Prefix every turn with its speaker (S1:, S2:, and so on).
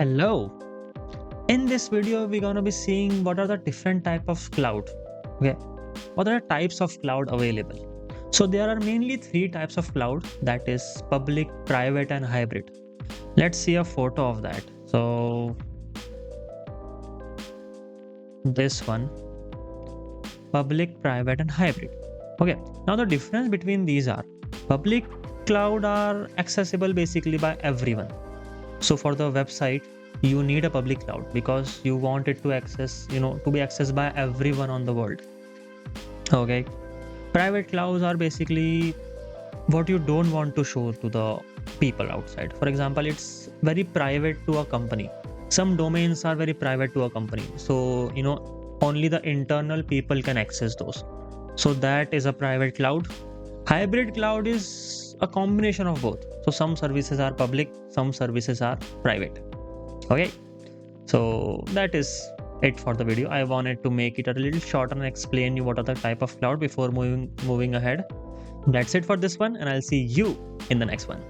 S1: Hello. In this video, we're gonna be seeing what are the different type of cloud. Okay, what are the types of cloud available? So there are mainly three types of cloud, that is public, private, and hybrid. Let's see a photo of that. So this one, public, private, and hybrid. Okay, now the difference between these are public cloud are accessible basically by everyone. So for the website, you need a public cloud because you want it to access, to be accessed by everyone on the world. Okay. Private clouds are basically what you don't want to show to the people outside. For example, it's very private to a company. Some domains are very private to a company. So, only the internal people can access those. So that is a private cloud. Hybrid cloud is a combination of both. So some services are public, some services are private. Okay, so that is it for the video. I wanted to make it a little shorter and explain you what are the type of cloud before moving ahead. That's it for this one, and I'll see you in the next one.